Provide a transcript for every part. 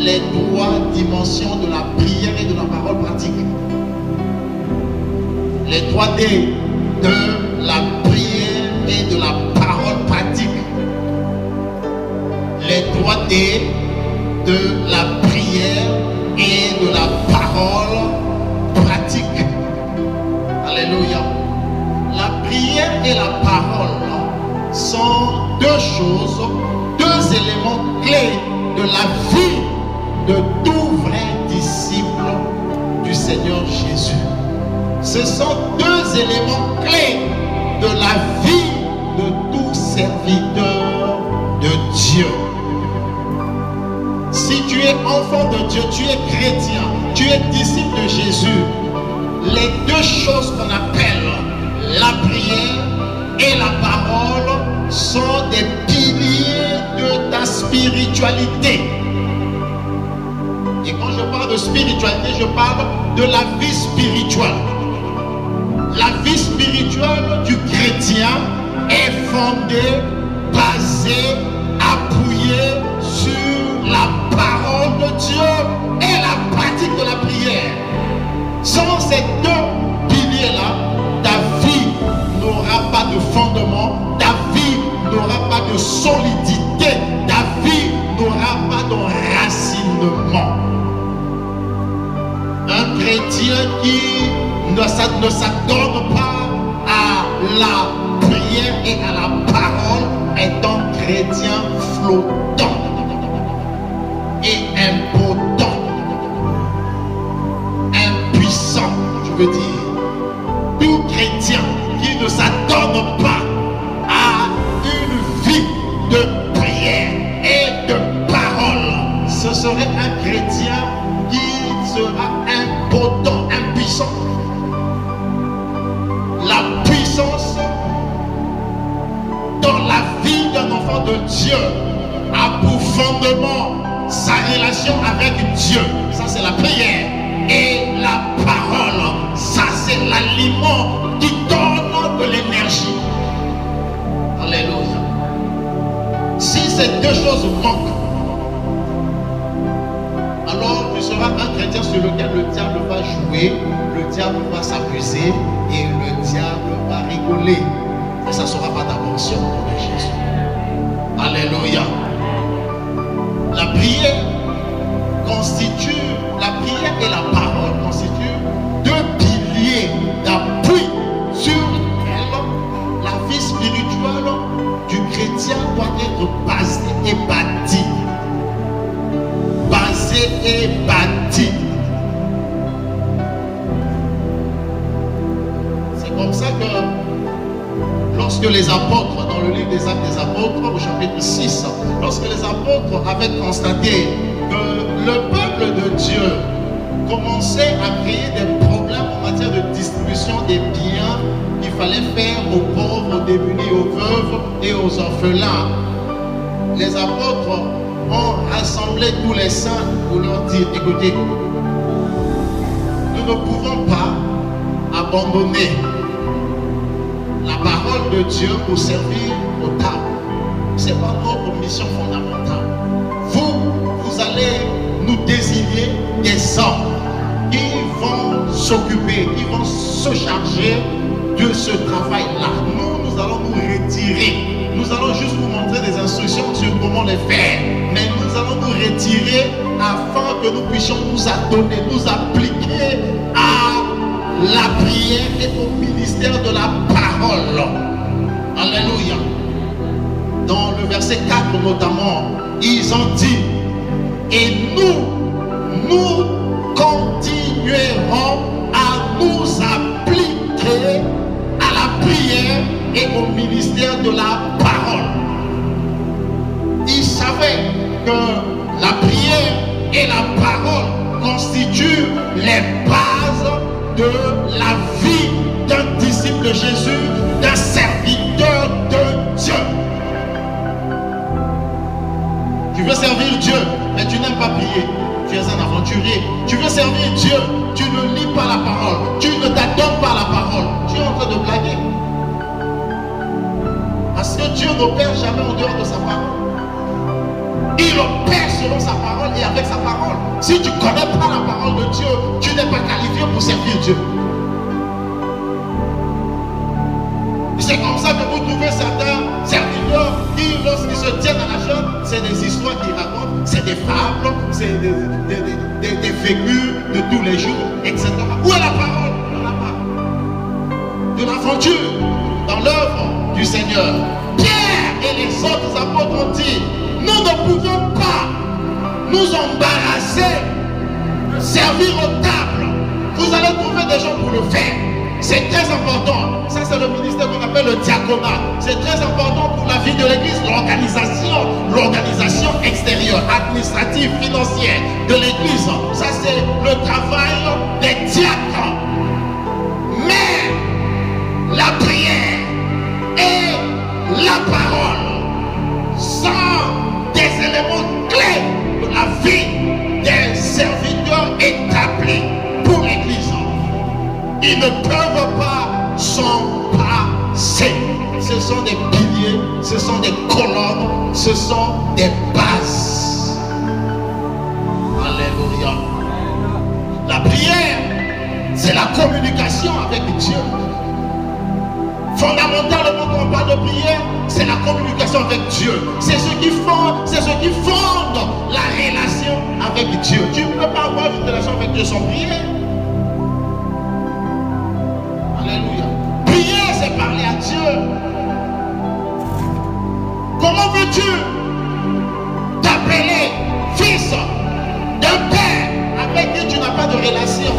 les trois dimensions de la prière et de la parole pratique. Les 3D de la prière et de la parole pratique. Les 3D de la prière et de la parole pratique. Alléluia. La prière et la parole sont deux choses, deux éléments clés de la vie de tout vrai disciple du Seigneur Jésus. Ce sont deux éléments clés de la vie de tout serviteur de Dieu. Si tu es enfant de Dieu, tu es chrétien, tu es disciple de Jésus, les deux choses qu'on appelle la prière et la parole sont des piliers de ta spiritualité. Et quand je parle de spiritualité, je parle de la vie spirituelle. La vie spirituelle du chrétien est fondée, basée, appuyée sur la parole de Dieu et la pratique de la prière. Sans ces deux piliers-là, ta vie n'aura pas de fondement, ta vie n'aura pas de solidité, ta vie n'aura pas d'enracinement. Un chrétien qui ne s'adonne pas à la prière et à la parole est un chrétien flottant et impotent, impuissant, je veux dire. Tout chrétien qui ne s'adonne pas à une vie de prière et de parole, ce serait un chrétien qui sera impotent, impuissant. La puissance dans la vie d'un enfant de Dieu a pour fondement sa relation avec Dieu. Ça, c'est la prière. Et la parole, ça, c'est l'aliment qui donne de l'énergie. Alléluia. Si ces deux choses manquent, alors tu seras un chrétien sur lequel le diable va jouer, le diable va s'amuser et le diable va rigoler. Et ça ne sera pas ta portion de Jésus. Alléluia. La prière et la parole constituent deux piliers d'appui sur lesquels la vie spirituelle du chrétien doit être basée et bâtie. Basée et bâtie. C'est comme ça que lorsque les apôtres, dans le livre des Actes des Apôtres, au chapitre 6, lorsque les apôtres avaient constaté que le peuple de Dieu commençait à créer des problèmes en matière de distribution des biens qu'il fallait faire aux pauvres, aux démunis, aux veuves et aux orphelins, les apôtres ont rassemblé tous les saints pour leur dire: écoutez, nous ne pouvons pas abandonner la parole de Dieu pour servir aux tables. Ce n'est pas notre mission fondamentale. Vous allez nous désigner des hommes qui vont s'occuper, qui vont se charger de ce travail-là. Nous allons nous retirer. Nous allons juste vous montrer des instructions sur comment les faire. Mais nous allons nous retirer afin que nous puissions nous adonner, nous appliquer à la prière et au ministère de la parole. Alléluia. Dans le verset 4 notamment, ils ont dit: et nous continuerons à nous appliquer à la prière et au ministère de la parole. Ils savaient que la prière et la parole constituent les bases de la vie d'un disciple de Jésus, d'un serviteur de Dieu. Tu veux servir Dieu, mais tu n'aimes pas prier. Tu es un aventurier. Tu veux servir Dieu, tu ne lis pas la parole. Tu ne t'adonnes pas à la parole. Tu es en train de blaguer. Parce que Dieu n'opère jamais en dehors de sa parole. Il opère selon sa parole. parole et avec sa parole. Si tu ne connais pas la parole de Dieu, tu n'es pas qualifié pour servir Dieu. C'est comme ça que vous trouvez certains serviteurs qui, lorsqu'ils se tiennent à la chambre, c'est des histoires qu'ils racontent, c'est des fables, c'est des figures de tous les jours, etc. Où est la parole? Il n'y en a pas. De l'aventure dans l'œuvre du Seigneur. Pierre et les autres apôtres ont dit, nous ne pouvons pas nous embarrasser de servir aux tables. Vous allez trouver des gens pour le faire. C'est très important. Ça, c'est le ministère qu'on appelle le diaconat. C'est très important pour la vie de l'église. L'organisation extérieure, administrative, financière de l'église. Ça, c'est le travail des diacres. Mais la prière et la parole sont des éléments clés de la vie des serviteurs établis pour l'église. Ils ne peuvent pas s'en passer. Ce sont des piliers, ce sont des colonnes, ce sont des bases. Alléluia. La prière, c'est la communication avec Dieu. Fondamentalement, quand on parle de prière, c'est la communication avec Dieu. C'est ce qui fonde la relation avec Dieu. Tu ne peux pas avoir une relation avec Dieu sans prière. Alléluia. Prier, c'est parler à Dieu. Comment veux-tu t'appeler fils d'un père avec qui tu n'as pas de relation?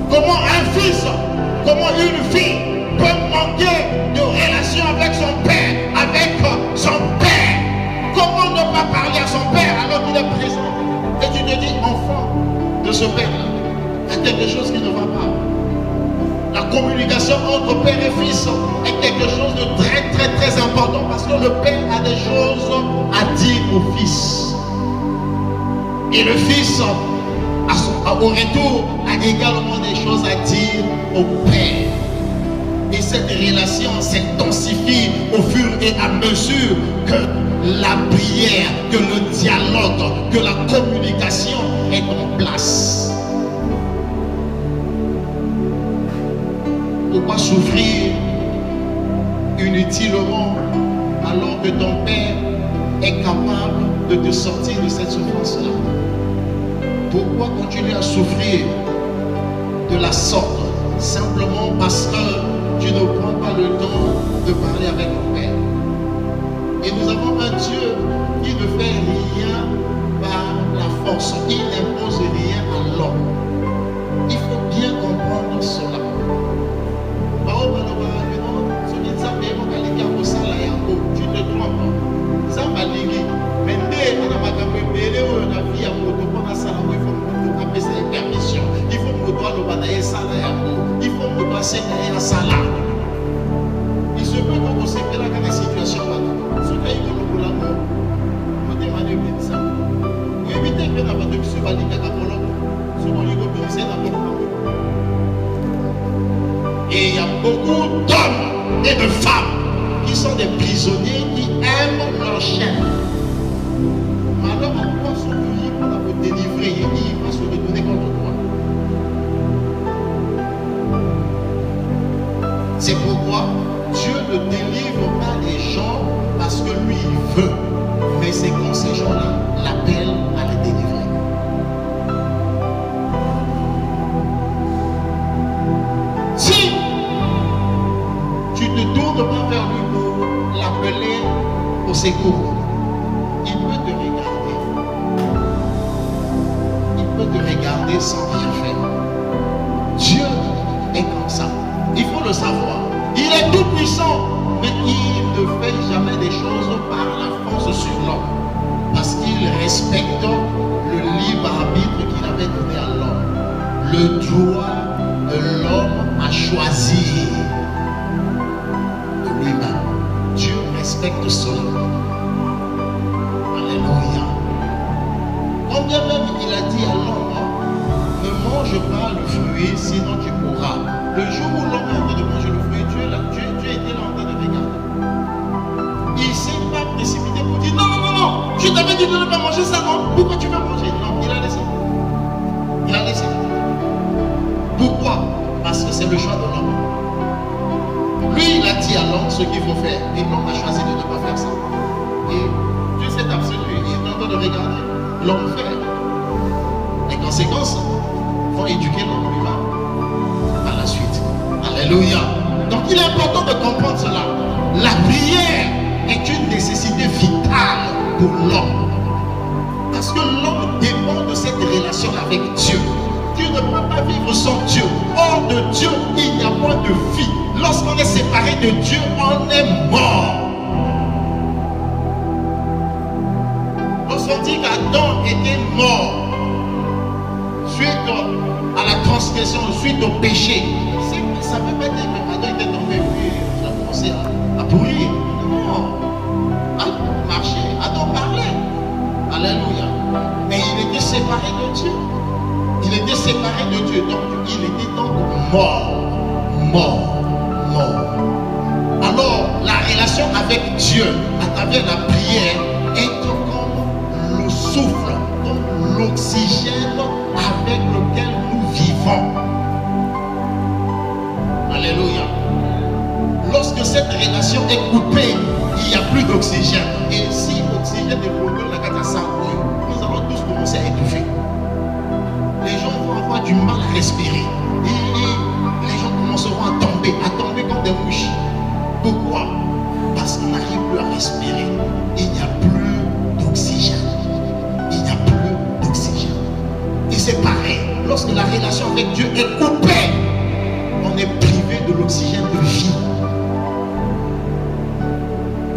Comment un fils, comment une fille peut manquer de relation avec son père, avec son père? Comment ne pas parler à son père alors qu'il est présent? Et tu te dis, enfant de ce père-là, il y a quelque chose qui ne va pas. La communication entre père et fils est quelque chose de très très très important parce que le père a des choses à dire au fils. Et le fils, au retour, a également des choses à dire au père. Et cette relation s'intensifie au fur et à mesure que la prière, que le dialogue, que la communication est en place. Pourquoi souffrir inutilement alors que ton père est capable de te sortir de cette souffrance-là? Pourquoi continuer à souffrir de la sorte simplement parce que tu ne prends pas le temps de parler avec ton père? Et nous avons un Dieu qui ne fait rien par la force, il n'impose rien à l'homme. Il faut bien comprendre cela. Tu te trompes. Ça m'a dit, mais dès qu'on a vie à mon il faut me permission. Il faut me donner il faut me donner salaire. Il se peut que vous séparez dans des situations. Ce qui est le boulot, vous demandez de ça. Vous évitez que la bataille se valide à Capolo. Ce qu'on lui obéissait dans le monde. Et il y a beaucoup d'hommes et de femmes qui sont des prisonniers qui aiment leur chair. Malheureusement, pourquoi sont venus pour vous délivrer et il va se retourner contre toi? C'est pourquoi Dieu ne délivre pas les gens parce que lui il veut, mais c'est quand ces gens-là l'appellent à les délivrer. Si tu ne te tournes pas vers lui pour l'appeler au secours, il peut te regarder. Il peut te regarder sans rien faire. Dieu est comme ça. Il faut le savoir. Il est tout puissant, mais il ne fait jamais des choses par la force sur l'homme. Parce qu'il respecte le libre arbitre qu'il avait donné à l'homme. Le droit de l'homme à choisir de lui-même. Dieu respecte cela. Alléluia. Combien même il a dit à l'homme, ne mange pas le fruit, sinon tu mourras. Le jour où l'homme a envie de manger le fruit, Dieu était là en train de regarder. Il ne s'est pas précipité pour dire non, tu tu t'avais dit de ne pas manger ça, non? Pourquoi tu veux manger? Non, il a laissé. Il a laissé. Pourquoi? Parce que c'est le choix de l'homme. Lui, il a dit à l'homme ce qu'il faut faire. Et l'homme a choisi de ne pas faire ça. Et Dieu s'est abstenu. Il est en train de regarder l'homme faire. Les conséquences vont éduquer l'homme lui-même par la suite. Alléluia. Donc il est important de comprendre cela. La prière est une nécessité vitale pour l'homme. Parce que l'homme dépend de cette relation avec Dieu. Dieu ne peut pas vivre sans Dieu. Hors de Dieu, il n'y a pas de vie. Lorsqu'on est séparé de Dieu, on est mort. Lorsqu'on dit qu'Adam était mort suite à la transgression, suite au péché, ça ne veut pas dire que Adam était tombé puis il a commencé à pourrir. Non. Adam marchait, Adam parlait. Alléluia. Mais il était séparé de Dieu. Il était séparé de Dieu. Donc il était donc mort. Alors la relation avec Dieu à travers la prière est comme le souffle, comme l'oxygène avec lequel nous vivons. Alléluia. Lorsque cette relation est coupée, il n'y a plus d'oxygène. Et si l'oxygène est coupé, nous allons tous commencer à étouffer. Les gens vont avoir du mal à respirer. Et les gens commenceront à tomber comme des mouches. Pourquoi? Parce qu'on n'arrive plus à respirer. Il n'y a plus d'oxygène. Il n'y a plus d'oxygène. Et c'est pareil. Lorsque la relation avec Dieu est coupée, on est privé de l'oxygène de vie.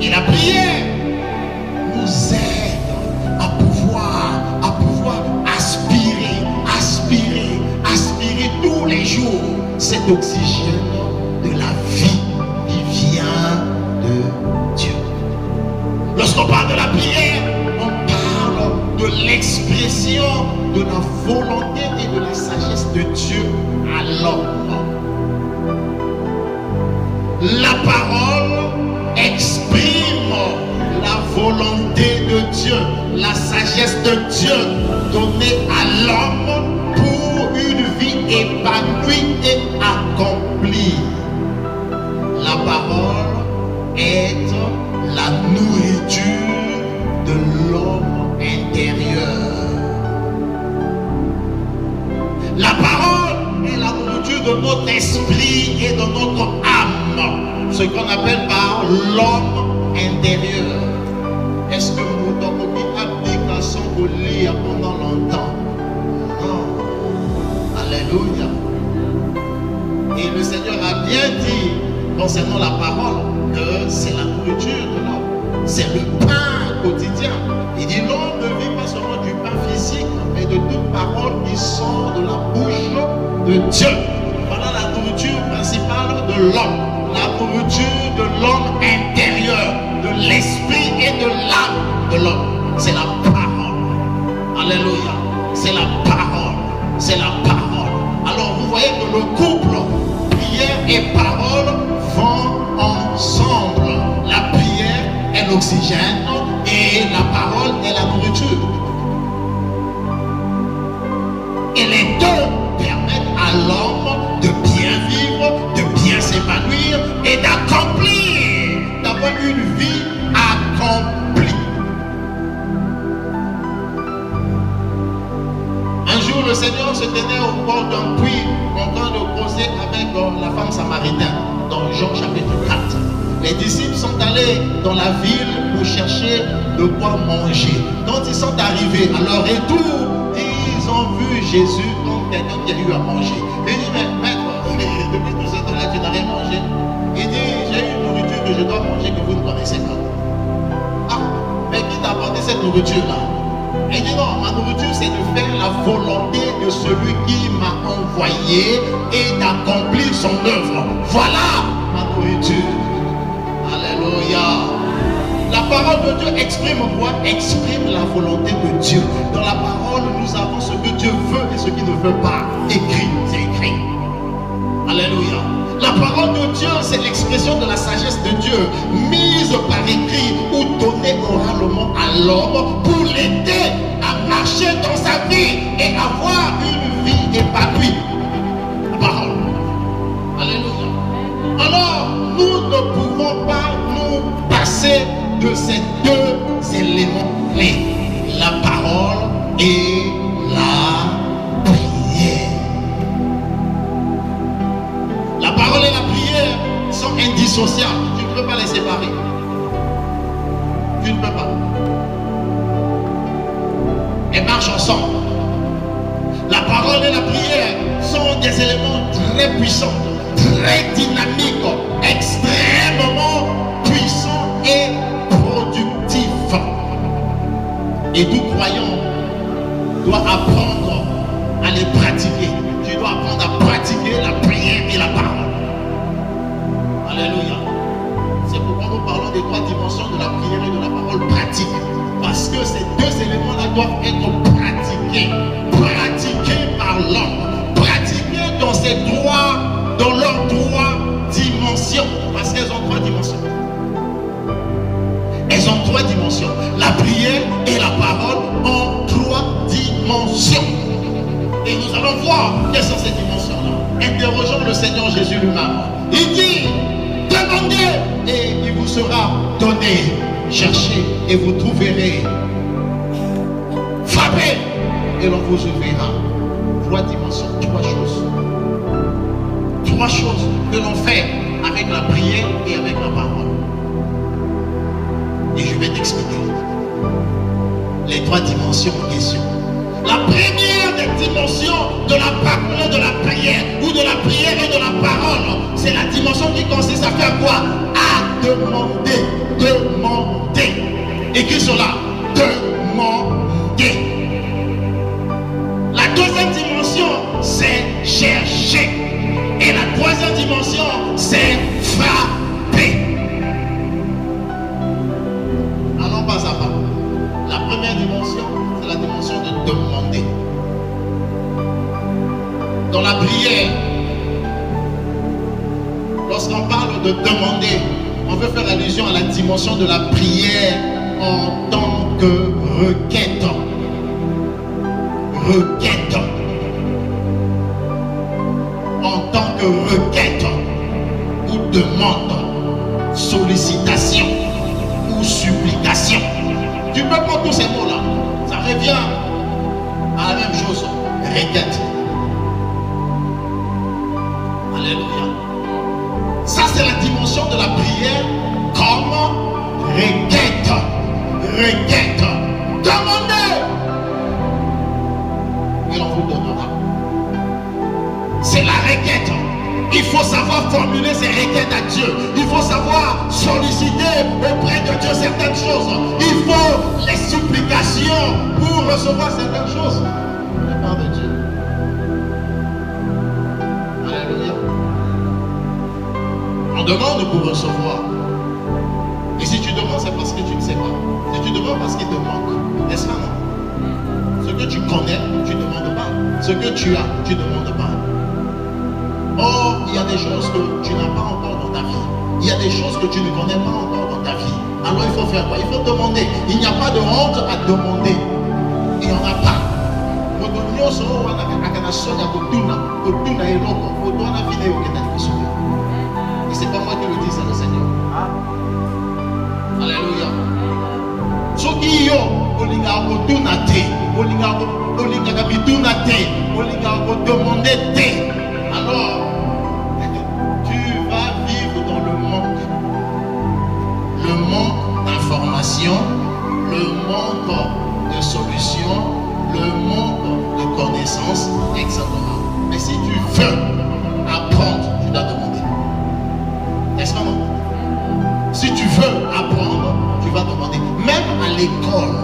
Et la prière nous aide à pouvoir aspirer tous les jours cet oxygène de la vie qui vient de Dieu. Lorsqu'on parle de la prière, on parle de l'expression de la volonté et de la sagesse de Dieu à l'homme. La parole exprime la volonté de Dieu, la sagesse de Dieu donnée à l'homme pour une vie épanouie et accomplie. La parole est la nourriture de l'homme intérieur. La parole est la nourriture de notre esprit et de notre âme, ce qu'on appelle par l'homme intérieur. Est-ce que vous avez une application pour lire pendant longtemps? Non. Alléluia. Et le Seigneur a bien dit concernant la parole que c'est la nourriture de l'homme. C'est le pain quotidien. Il dit l'homme ne vit pas seulement du pain physique, mais de toute parole qui sort de la bouche de Dieu. Voilà la nourriture principale de l'homme. La nourriture de l'homme intérieur, de l'esprit et de l'âme de l'homme. C'est la parole. Alléluia. C'est la parole. C'est la parole. Alors vous voyez que le couple, prière et parole, vont ensemble. La prière est l'oxygène et la parole est la nourriture. Et les deux permettent à l'homme de bien vivre, de bien s'épanouir et d'accomplir, d'avoir une vie accomplie. Un jour, le Seigneur se tenait au bord d'un puits en train de causer avec la femme samaritaine dans Jean chapitre 4. Les disciples sont allés dans la ville pour chercher de quoi manger. Quand ils sont arrivés à leur retour, ils ont vu Jésus comme quelqu'un qui a eu à manger. Et ils disent, mais maître, depuis tout ce temps-là, tu n'as rien mangé. Il dit, j'ai une nourriture que je dois manger que vous ne connaissez pas. Ah, mais qui t'a apporté cette nourriture-là? Et il dit, non, ma nourriture, c'est de faire la volonté de celui qui m'a envoyé et d'accomplir son œuvre. Voilà ma nourriture. Alléluia. La parole de Dieu exprime quoi? Exprime la volonté de Dieu. Dans la parole, nous avons ce que Dieu veut et ce qu'il ne veut pas. Écrit, c'est écrit. Alléluia. La parole de Dieu, c'est l'expression de la sagesse de Dieu Dieu, mises par écrit ou données oralement à l'homme pour l'aider à marcher dans sa vie et avoir une vie épanouie. La parole. Alléluia. Alors, nous ne pouvons pas nous passer de ces deux éléments clés, la parole et la prière. La parole et la prière sont indissociables. Tu ne peux pas les séparer. Tu ne peux pas. Elles marchent ensemble. La parole et la prière sont des éléments très puissants, très dynamiques, extrêmement puissants et productifs. Et tout croyant doit apprendre à les pratiquer. Tu dois apprendre à pratiquer la prière et la parole. Alléluia. C'est pourquoi nous parlons des trois dimensions de la prière et de la parole pratique. Parce que ces deux éléments-là doivent être pratiqués. Pratiqués par l'homme. Pratiqués dans leurs trois dimensions. Parce qu'elles ont trois dimensions. Elles ont trois dimensions. La prière et la parole ont trois dimensions. Et nous allons voir quelles sont ces dimensions-là. Interrogeons le Seigneur Jésus lui-même. Il dit, demandez et il vous sera donné. Cherchez et vous trouverez. Frappez et l'on vous ouvrira. Trois dimensions, trois choses. Trois choses que l'on fait avec la prière et avec la parole. Et je vais t'expliquer les trois dimensions en question. La première des dimensions de la parole, de la prière, ou de la prière et de la parole, c'est la dimension qui consiste à faire quoi? À demander. Demander. Écris cela. Demander. La deuxième dimension, c'est chercher. Et la troisième dimension, c'est frapper. Allons pas à pas. La première dimension, c'est la dimension de demander. Dans la prière, lorsqu'on parle de demander, on veut faire allusion à la dimension de la prière en tant que requête. Requête. En tant que requête ou demande, sollicitation ou supplication. Tu peux prendre tous ces mots-là. Ça revient à la même chose. Requête. Alléluia. Ça, c'est la dimension de la prière comme requête. Requête. Demandez. Et on vous donnera. C'est la requête. Il faut savoir formuler ses requêtes à Dieu. Il faut savoir solliciter auprès de Dieu certaines choses. Il faut les supplications pour recevoir certaines choses de la part de Dieu. Alléluia. On demande pour recevoir. Et si tu demandes, c'est parce que tu ne sais pas. Si tu demandes parce qu'il te manque, n'est-ce pas non? Ce que tu connais, tu ne demandes pas. Ce que tu as, tu ne demandes pas. Or, il y a des choses que tu n'as pas encore dans ta vie. Il y a des choses que tu ne connais pas encore dans ta vie. Alors il faut faire quoi? Il faut demander. Il n'y a pas de honte à demander. Il n'y en a pas. Et c'est pas moi qui le dis, c'est le Seigneur. Alléluia. Ce qui yo, olinga kotunate, olinga kabitunate, olinga kotomondete. Alors, tu vas vivre dans le manque. Le manque d'informations, le manque de solutions, le manque de connaissances, etc. Mais si tu veux apprendre, tu dois demander. N'est-ce pas non? Si tu veux apprendre, tu vas demander. Même à l'école,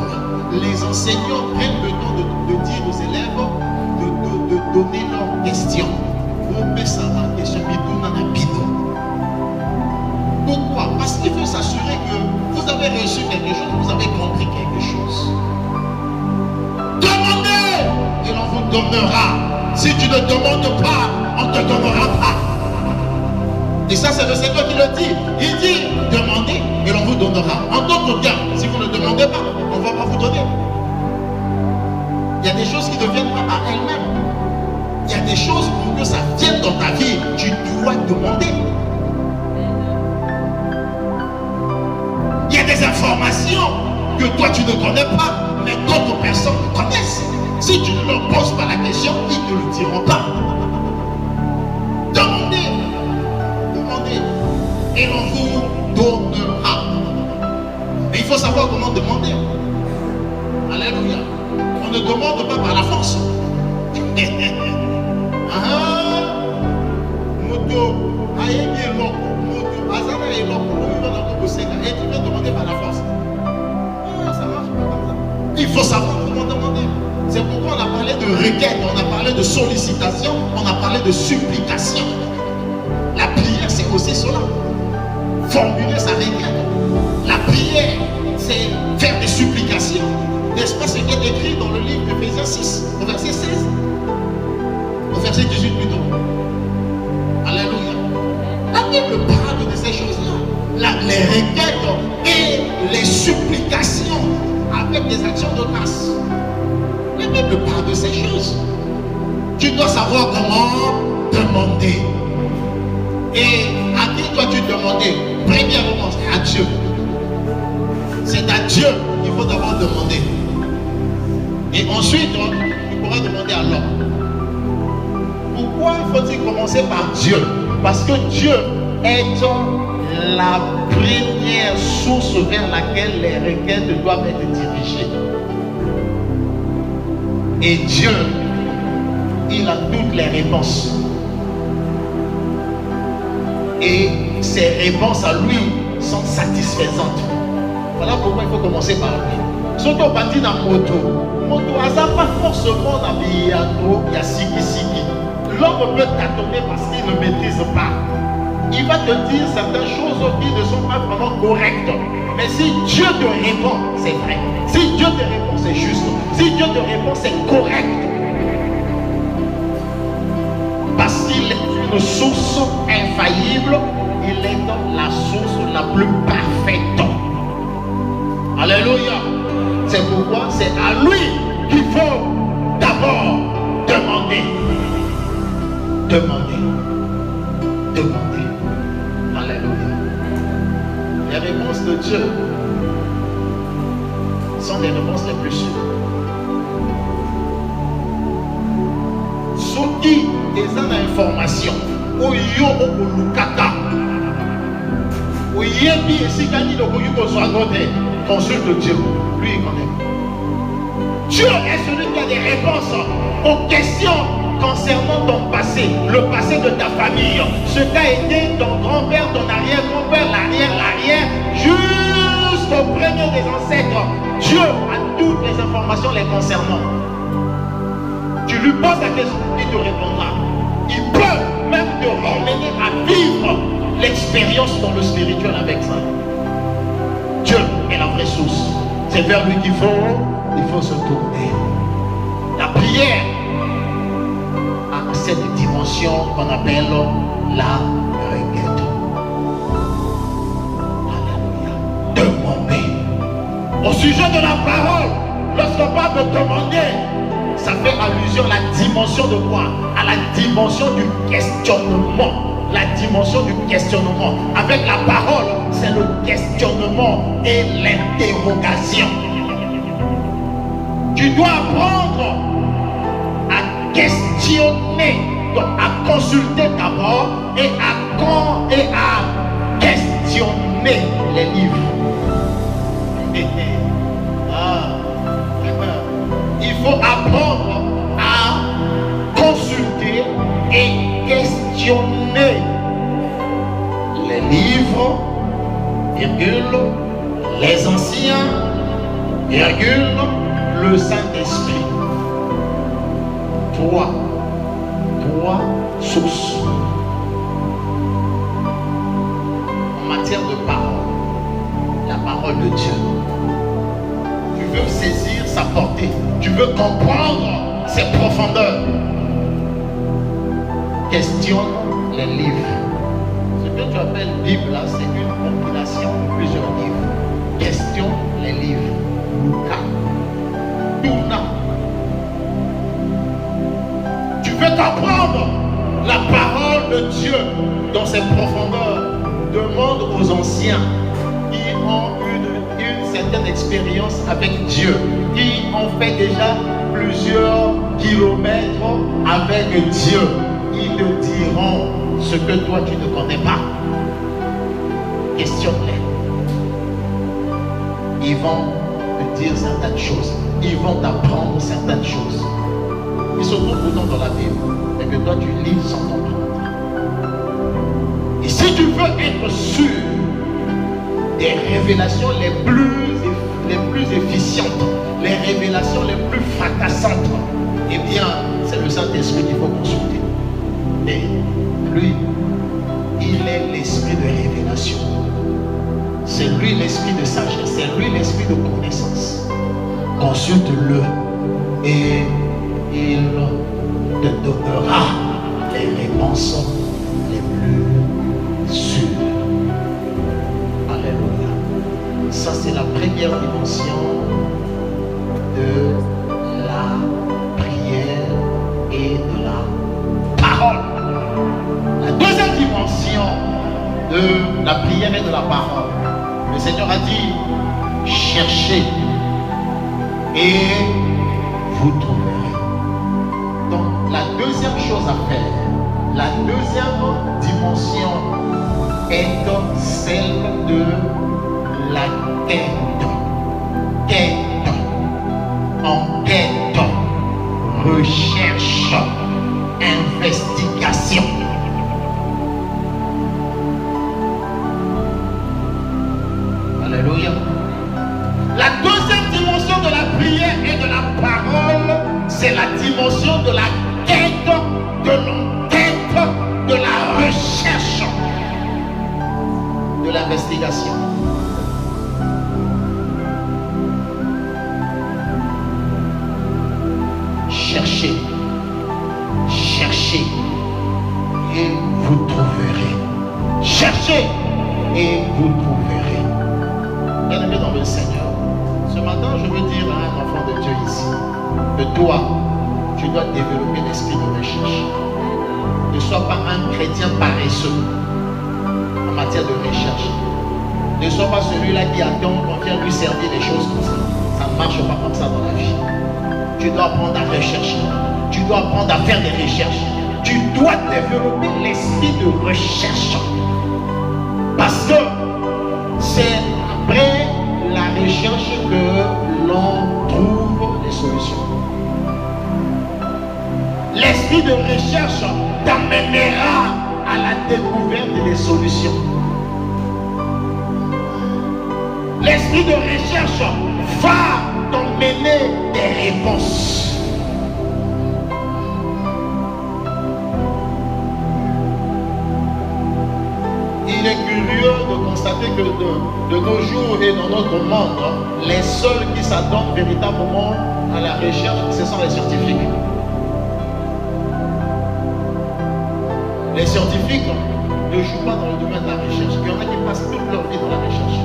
les enseignants prennent le temps de dire aux élèves de donner leurs questions. Pourquoi? Parce qu'il veut s'assurer que vous avez reçu quelque chose, vous avez compris quelque chose. Demandez et l'on vous donnera. Si tu ne demandes pas, on ne te donnera pas. Et ça, c'est le Seigneur qui le dit. Il dit, demandez et l'on vous donnera. En d'autres termes, si vous ne demandez pas, on ne va pas vous donner. Il y a des choses qui ne viennent pas à elles-mêmes. Il y a des choses pour que ça vienne dans ta vie, tu dois demander. Il y a des informations que toi tu ne connais pas, mais d'autres personnes connaissent. Si tu ne leur poses pas la question, ils ne le diront pas. Demandez, demandez, et l'on vous donnera. Mais il faut savoir comment demander. Alléluia. On ne demande pas par la force. Moto, aïe, moto, azana et et tu viens demander par la force. Ça marche pas comme ça. Il faut savoir comment demander. C'est pourquoi on a parlé de requête, on a parlé de sollicitation, on a parlé de supplication. La prière, c'est aussi cela. Formuler sa requête. La prière, c'est faire des supplications. N'est-ce pas ce qui est écrit dans le livre d'Éphésiens 6, au verset 16, au verset 18 plutôt. Alléluia. La Bible parle de ces choses-là. Les requêtes et les supplications avec des actions de grâce. La Bible parle de ces choses. Tu dois savoir comment demander. Et à qui dois-tu demander? Premièrement, c'est à Dieu. C'est à Dieu qu'il faut d'abord demander. Et ensuite, tu pourras demander à l'homme. Pourquoi faut-il commencer par Dieu? Parce que Dieu est la première source vers laquelle les requêtes doivent être dirigées. Et Dieu, il a toutes les réponses. Et ses réponses à lui sont satisfaisantes. Voilà pourquoi il faut commencer par lui. Surtout au parti dans moto. Moto, ça pas forcément dans bientôt, il y a siki. L'homme peut tâtonner parce qu'il ne maîtrise pas. Il va te dire certaines choses qui ne sont pas vraiment correctes. Mais si Dieu te répond, c'est vrai. Si Dieu te répond, c'est juste. Si Dieu te répond, c'est correct. Parce qu'il est une source infaillible, il est la source la plus parfaite. Alléluia. C'est pourquoi c'est à lui qu'il faut d'abord demander. Demander. Demander. Alléluia. Les réponses de Dieu sont les réponses les plus sûres. Ceux qui ont l'information, au yo au lukata, au yebi et si gagné le koyuko soit noté, consulte Dieu. Lui il connaît. Dieu est celui qui a des réponses aux questions concernant ton passé, le passé de ta famille, ce qu'a été ton grand-père, ton arrière-grand-père, l'arrière, jusqu'au premier des ancêtres. Dieu a toutes les informations les concernant. Tu lui poses la question, il te répondra. Il peut même te ramener à vivre l'expérience dans le spirituel avec ça. Dieu est la vraie source. C'est vers lui qu'il faut se tourner. La prière a cette dimension qu'on appelle la requête. Alléluia. Demander. Au sujet de la parole, lorsqu'on parle de demander, ça fait allusion à la dimension de quoi? À la dimension du questionnement. La dimension du questionnement. Avec la parole, c'est le questionnement et l'interrogation. Tu dois apprendre à questionner, donc à consulter d'abord et à questionner les livres. Il faut apprendre à consulter et questionner les livres, virgule, les anciens, virgule, le Saint-Esprit. Trois sources. En matière de parole, la parole de Dieu. Tu veux saisir sa portée, tu veux comprendre ses profondeurs. Questionne les livres. Ce que tu appelles Bible, là, c'est une compilation de plusieurs livres. Question les livres. Luca. Tuna. Tu veux comprendre la parole de Dieu dans ses profondeurs. Demande aux anciens qui ont une certaine expérience avec Dieu, qui ont fait déjà plusieurs kilomètres avec Dieu. Ils te diront ce que toi tu ne connais pas. Questionne-les. Ils vont te dire certaines choses. Ils vont t'apprendre certaines choses. Ils se trouvent pourtant dans la Bible, mais que toi tu lis sans comprendre. Et si tu veux être sûr des révélations les plus efficientes, les révélations les plus fracassantes, eh bien, c'est le Saint-Esprit qu'il faut consulter. Et lui, il est l'esprit de révélation. C'est lui l'esprit de sagesse, c'est lui l'esprit de connaissance. Consulte-le et il te donnera les réponses les plus sûres. Alléluia. Ça, c'est la première dimension de la prière et de la parole. La deuxième dimension de la prière et de la parole, le Seigneur a dit, cherchez et vous trouverez. Donc la deuxième chose à faire, la deuxième dimension est celle de la quête. Quête, enquête, recherche, investigation. Alléluia. La deuxième dimension de la prière et de la parole, c'est la dimension de la quête, de l'enquête, de la recherche, de l'investigation. Cherchez, cherchez et vous trouverez. Cherchez et vous trouverez. Bien-aimé dans le Seigneur, ce matin je veux dire à un enfant de Dieu ici que toi, tu dois développer l'esprit de recherche. Ne sois pas un chrétien paresseux en matière de recherche. Ne sois pas celui-là qui attend qu'on vienne lui servir des choses comme ça. Ça ne marche pas comme ça dans la vie. Tu dois apprendre à rechercher. Tu dois apprendre à faire des recherches. Tu dois développer l'esprit de recherche. Parce que c'est après la recherche que l'on trouve des solutions. L'esprit de recherche t'amènera à la découverte des solutions. L'esprit de recherche va t'emmener des réponses. Il est curieux de constater que de nos jours et dans notre monde, les seuls qui s'adonnent véritablement à la recherche, ce sont les scientifiques. Les scientifiques ne jouent pas dans le domaine de la recherche. Il y en a qui passent toute leur vie dans la recherche.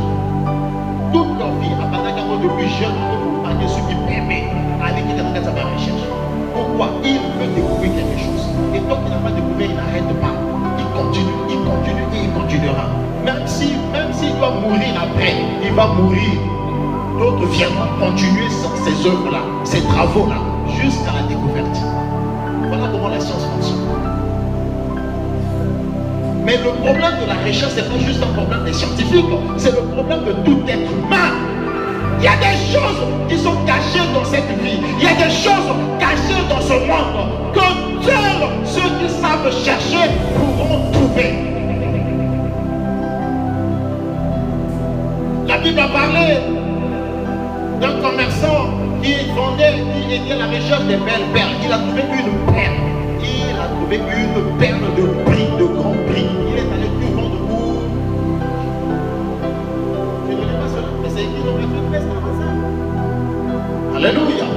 Toute leur vie, à partir depuis jeune, pour parler ce qui permet d'aller dans la recherche. Pourquoi? Il veut découvrir quelque chose. Et tant qu'il n'a pas découvert, il n'arrête pas. Il continue et il continuera. Même s'il doit mourir après, il va mourir. D'autres viendront continuer ces œuvres-là, ces travaux-là, jusqu'à la découverte. Voilà comment la science fonctionne. Mais le problème de la recherche, ce n'est pas juste un problème des scientifiques, c'est le problème de tout être humain. Il y a des choses qui sont cachées dans cette vie. Il y a des choses cachées dans ce monde que seuls ceux qui savent chercher pourront trouver. La Bible a parlé d'un commerçant qui vendait, qui était à la recherche des belles perles. Il a trouvé une perle. Il a trouvé une perle de prix, de grand prix. Il est allé tout vendre pour. Je ne connais pas cela, mais c'est écrit dans le Testament. Alléluia.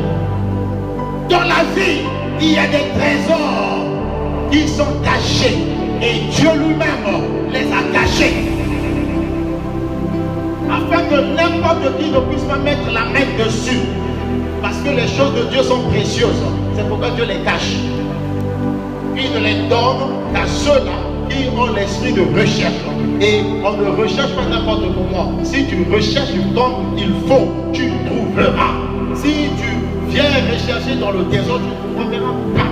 Dans la vie, il y a des trésors qui sont cachés. et Dieu lui-même les a cachés. Afin que n'importe qui ne puisse pas mettre la main dessus. Parce que les choses de Dieu sont précieuses. C'est pourquoi Dieu les cache. Il ne les donne qu'à ceux-là qui ont l'esprit de recherche. Et on ne recherche pas n'importe comment. Si tu recherches comme il faut, tu trouveras. Si tu viens rechercher dans le désordre, tu ne trouveras pas.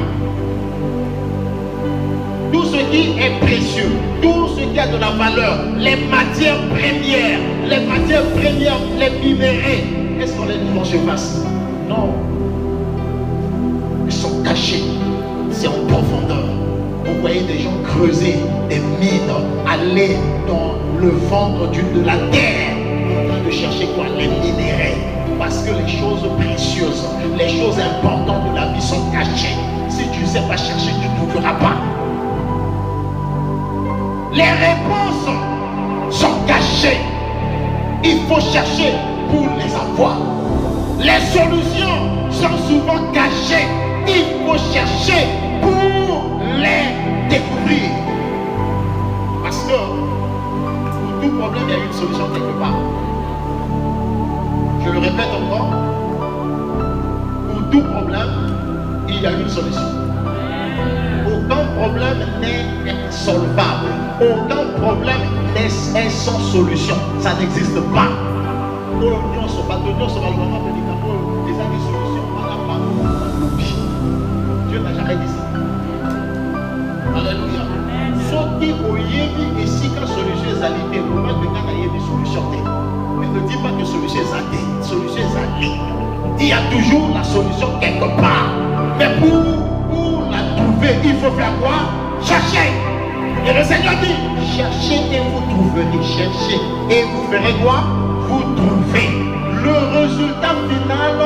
Tout ce qui est précieux, tout ce qui a de la valeur, les matières premières, les minéraux, est-ce qu'on les trouve en surface? Non. Ils sont cachés. C'est en profondeur. Vous voyez des gens creuser des mines, aller dans le ventre de la terre, en train de chercher quoi? Les minéraux. Parce que les choses précieuses, les choses importantes de la vie sont cachées. Si tu ne sais pas chercher, tu ne trouveras pas. Les réponses sont cachées. Il faut chercher pour les avoir. Les solutions sont souvent cachées. Il faut chercher pour les découvrir. Parce que pour tout problème, il y a une solution quelque part. Je le répète encore. Pour tout problème, il y a une solution. Aucun problème n'est insolvable. Aucun problème n'est sans solution. Ça n'existe pas. Dieu n'a jamais dit ça. Alléluia. Ce qui est ici quand solution est allée, vous mettez quand il y a des solutions. Mais ne dis pas que solution est allée. Solution est allée. Il y a toujours la solution quelque part. Mais pour la trouver, il faut faire quoi? Chercher. Et le Seigneur dit, cherchez et vous trouverez. Cherchez et vous ferez quoi? Vous trouvez. Le résultat final